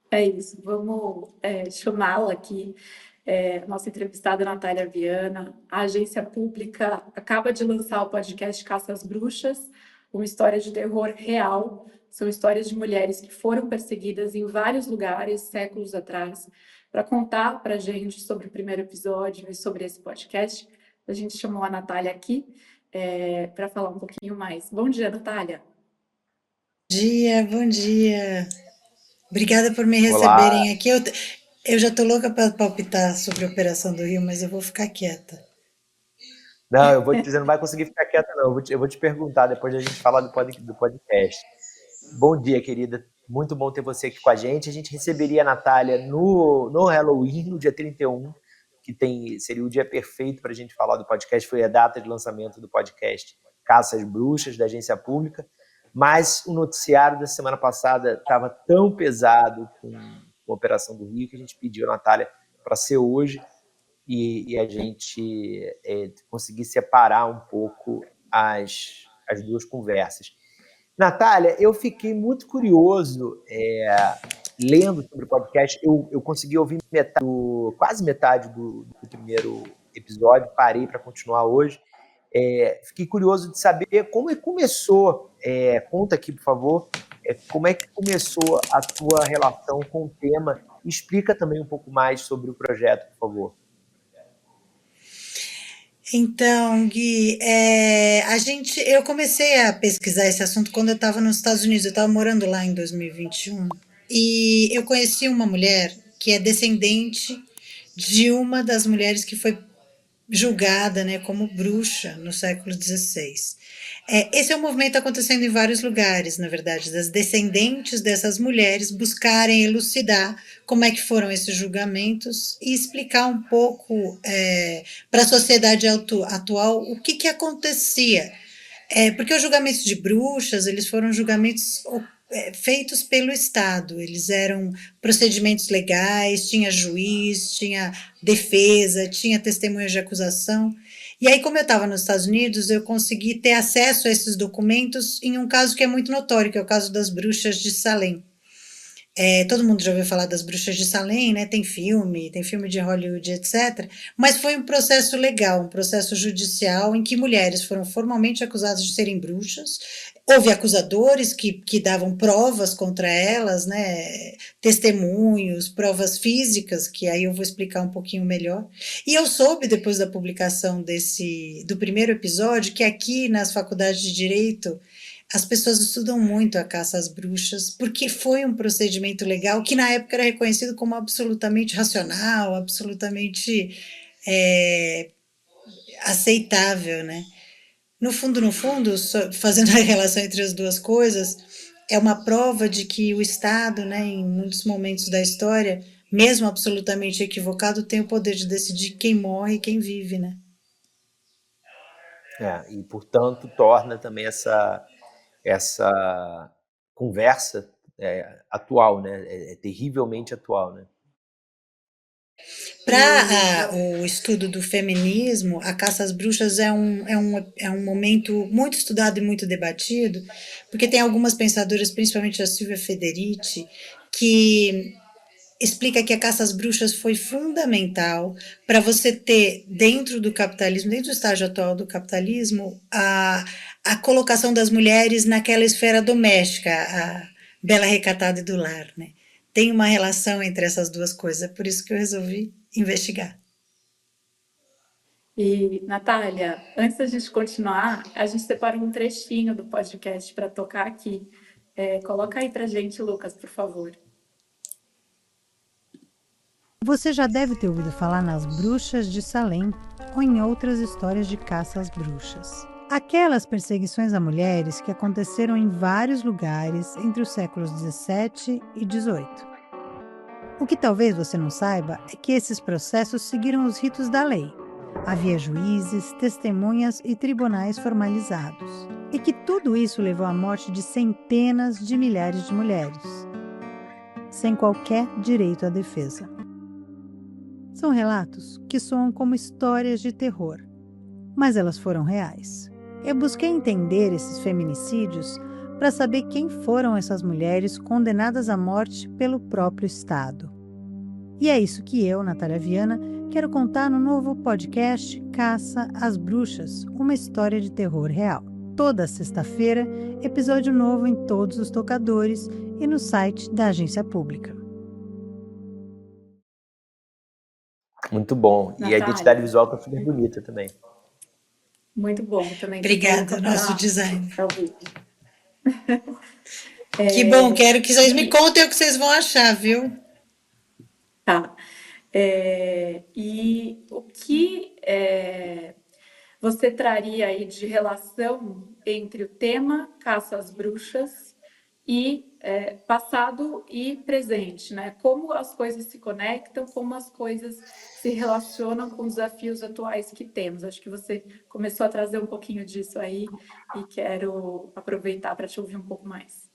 É isso, vamos chamá-la aqui, nossa entrevistada Natália Viana. A agência pública acaba de lançar o podcast Caça às Bruxas, uma história de terror real. São histórias de mulheres que foram perseguidas em vários lugares, séculos atrás. Para contar para a gente sobre o primeiro episódio e sobre esse podcast, a gente chamou a Natália aqui para falar um pouquinho mais. Bom dia, Natália. Bom dia. Obrigada por me Olá. receberem aqui. Eu já tô louca para palpitar sobre a Operação do Rio, mas eu vou ficar quieta. Não, eu vou te dizer, não vai conseguir ficar quieta, não. Eu vou te perguntar depois da gente falar do podcast. Bom dia, querida. Muito bom ter você aqui com a gente. A gente receberia a Natália no Halloween, no dia 31, seria o dia perfeito para a gente falar do podcast. Foi a data de lançamento do podcast Caça às Bruxas, da agência pública. Mas o noticiário da semana passada estava tão pesado com a Operação do Rio que a gente pediu a Natália para ser hoje. E a gente conseguir separar um pouco as duas conversas. Natália, eu fiquei muito curioso lendo sobre o podcast. Eu consegui ouvir quase metade do primeiro episódio, parei para continuar hoje. Fiquei curioso de saber como é que começou. Conta aqui, por favor, como é que começou a tua relação com o tema. Explica também um pouco mais sobre o projeto, por favor. Então, Gui, eu comecei a pesquisar esse assunto quando eu estava nos Estados Unidos. Eu estava morando lá em 2021 e eu conheci uma mulher que é descendente de uma das mulheres que foi julgada, né, como bruxa no século XVI. Esse é um movimento acontecendo em vários lugares, na verdade, das descendentes dessas mulheres buscarem elucidar como é que foram esses julgamentos e explicar um pouco para a sociedade atual o que acontecia. Porque os julgamentos de bruxas, eles foram julgamentos feitos pelo Estado. Eles eram procedimentos legais, tinha juiz, tinha defesa, tinha testemunhas de acusação. E aí, como eu estava nos Estados Unidos, eu consegui ter acesso a esses documentos em um caso que é muito notório, que é o caso das bruxas de Salem. Todo mundo já ouviu falar das bruxas de Salem, né? Tem filme de Hollywood, etc. Mas foi um processo legal, um processo judicial em que mulheres foram formalmente acusadas de serem bruxas. Houve acusadores que davam provas contra elas, né? Testemunhos, provas físicas, que aí eu vou explicar um pouquinho melhor. E eu soube, depois da publicação do primeiro episódio, que aqui nas faculdades de Direito as pessoas estudam muito a caça às bruxas, porque foi um procedimento legal que na época era reconhecido como absolutamente racional, absolutamente é, aceitável, né? No fundo, fazendo a relação entre as duas coisas, é uma prova de que o Estado, né, em muitos momentos da história, mesmo absolutamente equivocado, tem o poder de decidir quem morre e quem vive, né? E, portanto, torna também essa conversa atual, né? É terrivelmente atual, né? Para o estudo do feminismo, a caça às bruxas é um momento muito estudado e muito debatido, porque tem algumas pensadoras, principalmente a Silvia Federici, que explica que a caça às bruxas foi fundamental para você ter, dentro do capitalismo, dentro do estágio atual do capitalismo, a colocação das mulheres naquela esfera doméstica, a bela recatada e do lar, né? Tem uma relação entre essas duas coisas, é por isso que eu resolvi investigar. E, Natália, antes da gente continuar, a gente separou um trechinho do podcast para tocar aqui. Coloca aí para gente, Lucas, por favor. Você já deve ter ouvido falar nas bruxas de Salem ou em outras histórias de caça às bruxas. Aquelas perseguições a mulheres que aconteceram em vários lugares entre os séculos 17 e 18. O que talvez você não saiba é que esses processos seguiram os ritos da lei. Havia juízes, testemunhas e tribunais formalizados. E que tudo isso levou à morte de centenas de milhares de mulheres, sem qualquer direito à defesa. São relatos que soam como histórias de terror, mas elas foram reais. Eu busquei entender esses feminicídios para saber quem foram essas mulheres condenadas à morte pelo próprio Estado. E é isso que eu, Natália Viana, quero contar no novo podcast Caça às Bruxas, uma história de terror real. Toda sexta-feira, episódio novo em todos os tocadores e no site da Agência Pública. Muito bom. E a Natália. identidade visual tá super bonita também. Muito bom também. Obrigada, nosso design. Pra ouvir. Que bom, quero que vocês me contem o que vocês vão achar, viu? Tá. E o que você traria aí de relação entre o tema Caça às Bruxas e passado e presente, né? Como as coisas se conectam, como as coisas se relacionam com os desafios atuais que temos. Acho que você começou a trazer um pouquinho disso aí e quero aproveitar para te ouvir um pouco mais.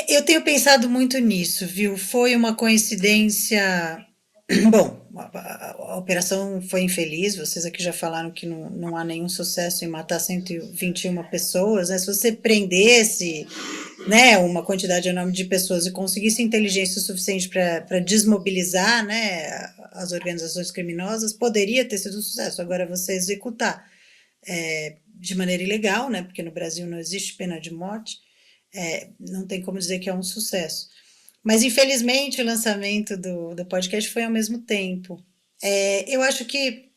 Eu tenho pensado muito nisso, viu? Foi uma coincidência. Bom, a operação foi infeliz, vocês aqui já falaram que não há nenhum sucesso em matar 121 pessoas, né? Se você prendesse, né, uma quantidade enorme de pessoas e conseguisse inteligência suficiente para desmobilizar, né, as organizações criminosas, poderia ter sido um sucesso. Agora, você executar de maneira ilegal, né, porque no Brasil não existe pena de morte, não tem como dizer que é um sucesso. Mas, infelizmente, o lançamento do podcast foi ao mesmo tempo. Eu acho que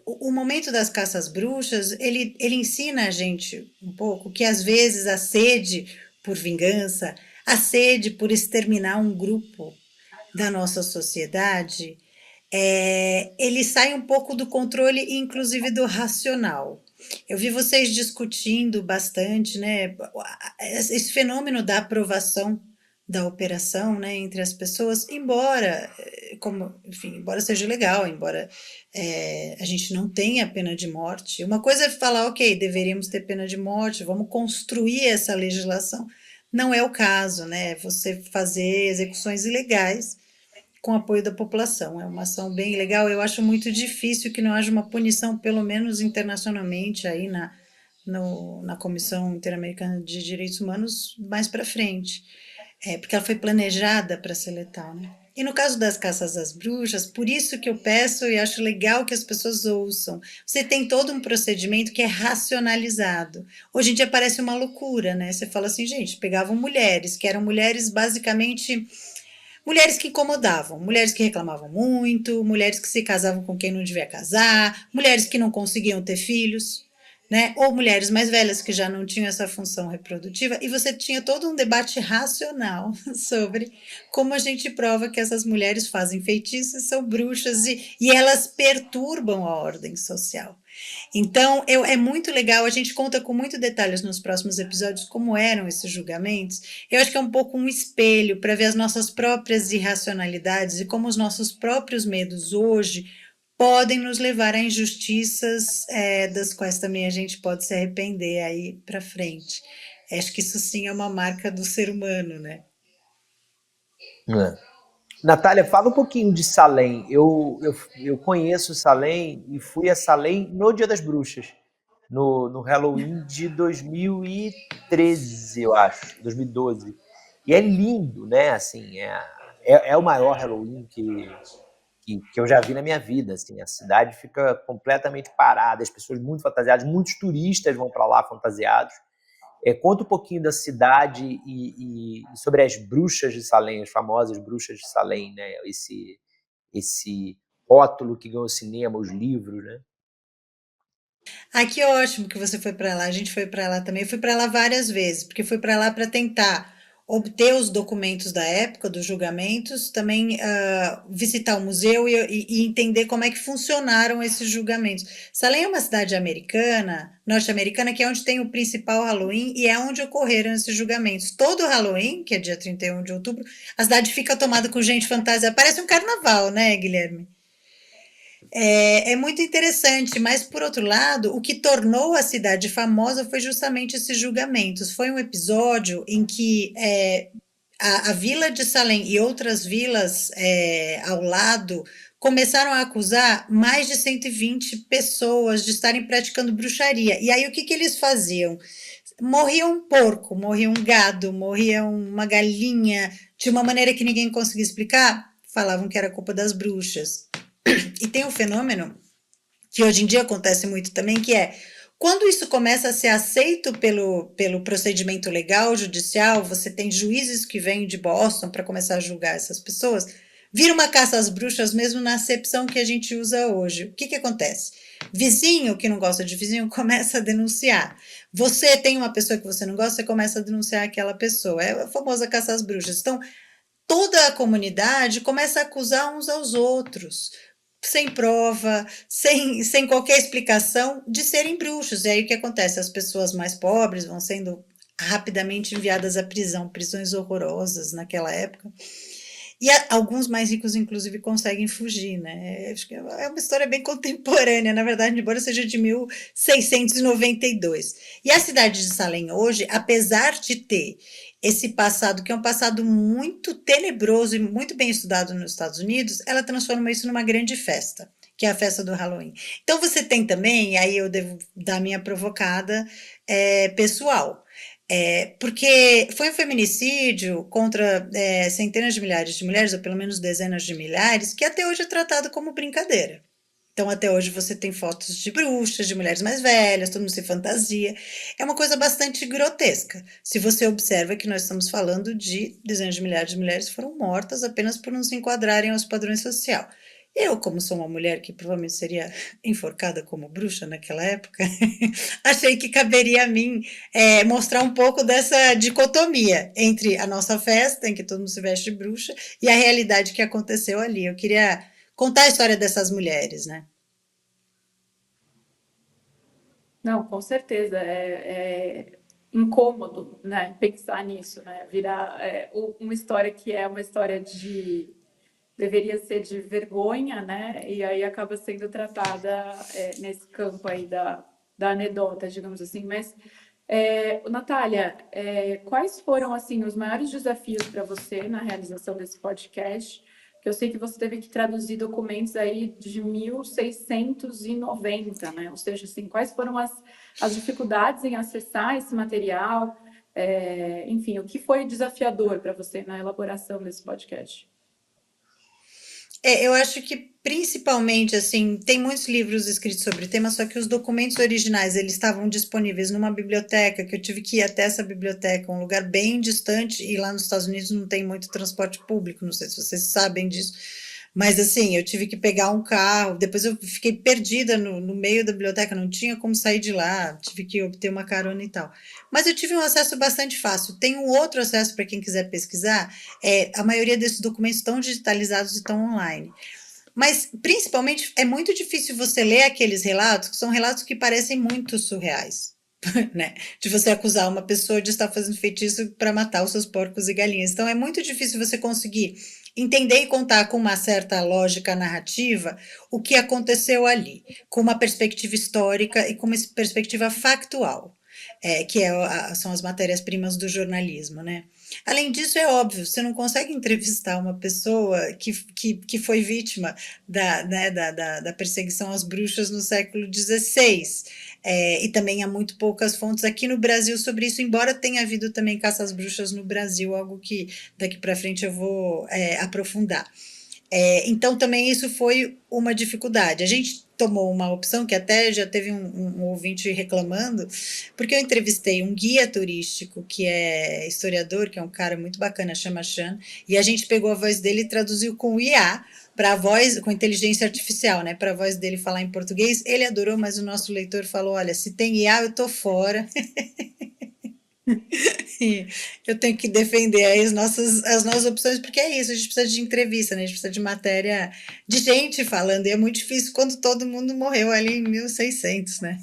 o momento das caças bruxas, ele ensina a gente um pouco que, às vezes, a sede por vingança, a sede por exterminar um grupo da nossa sociedade, ele sai um pouco do controle, inclusive do racional. Eu vi vocês discutindo bastante, né, esse fenômeno da aprovação da operação, né, entre as pessoas, embora seja legal, embora a gente não tenha pena de morte. Uma coisa é falar, ok, deveríamos ter pena de morte, vamos construir essa legislação. Não é o caso, né? Você fazer execuções ilegais com apoio da população. É uma ação bem legal. Eu acho muito difícil que não haja uma punição, pelo menos internacionalmente, aí na Comissão Interamericana de Direitos Humanos mais para frente. Porque ela foi planejada para ser letal, né? E no caso das caças às bruxas, por isso que eu peço e acho legal que as pessoas ouçam. Você tem todo um procedimento que é racionalizado. Hoje em dia parece uma loucura, né? Você fala assim, gente, pegavam mulheres, que eram mulheres basicamente... mulheres que incomodavam, mulheres que reclamavam muito, mulheres que se casavam com quem não devia casar, mulheres que não conseguiam ter filhos, né? Ou mulheres mais velhas que já não tinham essa função reprodutiva, e você tinha todo um debate racional sobre como a gente prova que essas mulheres fazem feitiços, são bruxas e elas perturbam a ordem social. Então, é muito legal, a gente conta com muitos detalhes nos próximos episódios como eram esses julgamentos. Eu acho que é um pouco um espelho para ver as nossas próprias irracionalidades e como os nossos próprios medos hoje podem nos levar a injustiças das quais também a gente pode se arrepender aí para frente. Acho que isso sim é uma marca do ser humano, né? Natália, fala um pouquinho de Salem. Eu conheço Salem e fui a Salem no Dia das Bruxas, no Halloween de 2013, eu acho, 2012. E é lindo, né? Assim, é o maior Halloween que eu já vi na minha vida. Assim, a cidade fica completamente parada, as pessoas muito fantasiadas, muitos turistas vão para lá fantasiados. Conta um pouquinho da cidade e sobre as bruxas de Salem, as famosas bruxas de Salem, né? Esse rótulo que ganhou o cinema, os livros, né? Que ótimo que você foi para lá. A gente foi para lá também. Eu fui para lá várias vezes, porque fui para lá para tentar obter os documentos da época dos julgamentos, também visitar o museu e entender como é que funcionaram esses julgamentos. Salem é uma cidade norte-americana, que é onde tem o principal Halloween e é onde ocorreram esses julgamentos. Todo Halloween, que é dia 31 de outubro, a cidade fica tomada com gente fantasia. Parece um carnaval, né, Guilherme? É muito interessante, mas, por outro lado, o que tornou a cidade famosa foi justamente esses julgamentos. Foi um episódio em que a vila de Salem e outras vilas ao lado começaram a acusar mais de 120 pessoas de estarem praticando bruxaria. E aí, o que eles faziam? morria um porco, morria um gado, morria uma galinha, de uma maneira que ninguém conseguia explicar, falavam que era culpa das bruxas. E tem um fenômeno que hoje em dia acontece muito também, que é quando isso começa a ser aceito pelo procedimento legal, judicial, você tem juízes que vêm de Boston para começar a julgar essas pessoas, vira uma caça às bruxas mesmo na acepção que a gente usa hoje. O que acontece? Vizinho que não gosta de vizinho começa a denunciar. Você tem uma pessoa que você não gosta, você começa a denunciar aquela pessoa. É a famosa caça às bruxas. Então, toda a comunidade começa a acusar uns aos outros, sem prova, sem qualquer explicação, de serem bruxos. E aí o que acontece? As pessoas mais pobres vão sendo rapidamente enviadas à prisão, prisões horrorosas naquela época. E alguns mais ricos, inclusive, conseguem fugir, né? Acho que é uma história bem contemporânea, na verdade, embora seja de 1692. E a cidade de Salem hoje, apesar de ter esse passado, que é um passado muito tenebroso e muito bem estudado nos Estados Unidos, ela transforma isso numa grande festa, que é a festa do Halloween. Então você tem também, aí eu devo dar a minha provocada pessoal, porque foi um feminicídio contra centenas de milhares de mulheres, ou pelo menos dezenas de milhares, que até hoje é tratado como brincadeira. Então, até hoje você tem fotos de bruxas, de mulheres mais velhas, todo mundo se fantasia. É uma coisa bastante grotesca. Se você observa que nós estamos falando de dezenas de milhares de mulheres que foram mortas apenas por não se enquadrarem aos padrões sociais. Eu, como sou uma mulher que provavelmente seria enforcada como bruxa naquela época, achei que caberia a mim mostrar um pouco dessa dicotomia entre a nossa festa, em que todo mundo se veste de bruxa, e a realidade que aconteceu ali. Eu queria contar a história dessas mulheres, né? Não, com certeza. É incômodo, né, pensar nisso, né? Virar uma história que é uma história de... deveria ser de vergonha, né? E aí acaba sendo tratada nesse campo aí da anedota, digamos assim. Mas, Natália, quais foram, assim, os maiores desafios para você na realização desse podcast? Que eu sei que você teve que traduzir documentos aí de 1690, né? Ou seja, assim, quais foram as dificuldades em acessar esse material? Enfim, o que foi desafiador para você na elaboração desse podcast? Eu acho que principalmente, assim, tem muitos livros escritos sobre o tema, só que os documentos originais, eles estavam disponíveis numa biblioteca, que eu tive que ir até essa biblioteca, um lugar bem distante, e lá nos Estados Unidos não tem muito transporte público, não sei se vocês sabem disso, mas assim, eu tive que pegar um carro, depois eu fiquei perdida no meio da biblioteca, não tinha como sair de lá, tive que obter uma carona e tal. Mas eu tive um acesso bastante fácil. Tem um outro acesso para quem quiser pesquisar, a maioria desses documentos estão digitalizados e estão online. Mas, principalmente, é muito difícil você ler aqueles relatos, que são relatos que parecem muito surreais. Né? De você acusar uma pessoa de estar fazendo feitiço para matar os seus porcos e galinhas. Então, é muito difícil você conseguir entender e contar com uma certa lógica narrativa o que aconteceu ali, com uma perspectiva histórica e com uma perspectiva factual, que são as matérias-primas do jornalismo, né? Além disso, é óbvio, você não consegue entrevistar uma pessoa que foi vítima da perseguição às bruxas no século XVI, e também há muito poucas fontes aqui no Brasil sobre isso, embora tenha havido também caça às bruxas no Brasil, algo que daqui para frente eu vou aprofundar. Então, também isso foi uma dificuldade. A gente tomou uma opção que até já teve um ouvinte reclamando, porque eu entrevistei um guia turístico que é historiador, que é um cara muito bacana, chama Chan, e a gente pegou a voz dele e traduziu com IA para a voz, com inteligência artificial, né, para a voz dele falar em português. Ele adorou, mas o nosso leitor falou: olha, se tem IA, eu tô fora. Eu tenho que defender aí as nossas opções, porque é isso, a gente precisa de entrevista, né? A gente precisa de matéria, de gente falando, e é muito difícil quando todo mundo morreu ali em 1600, né?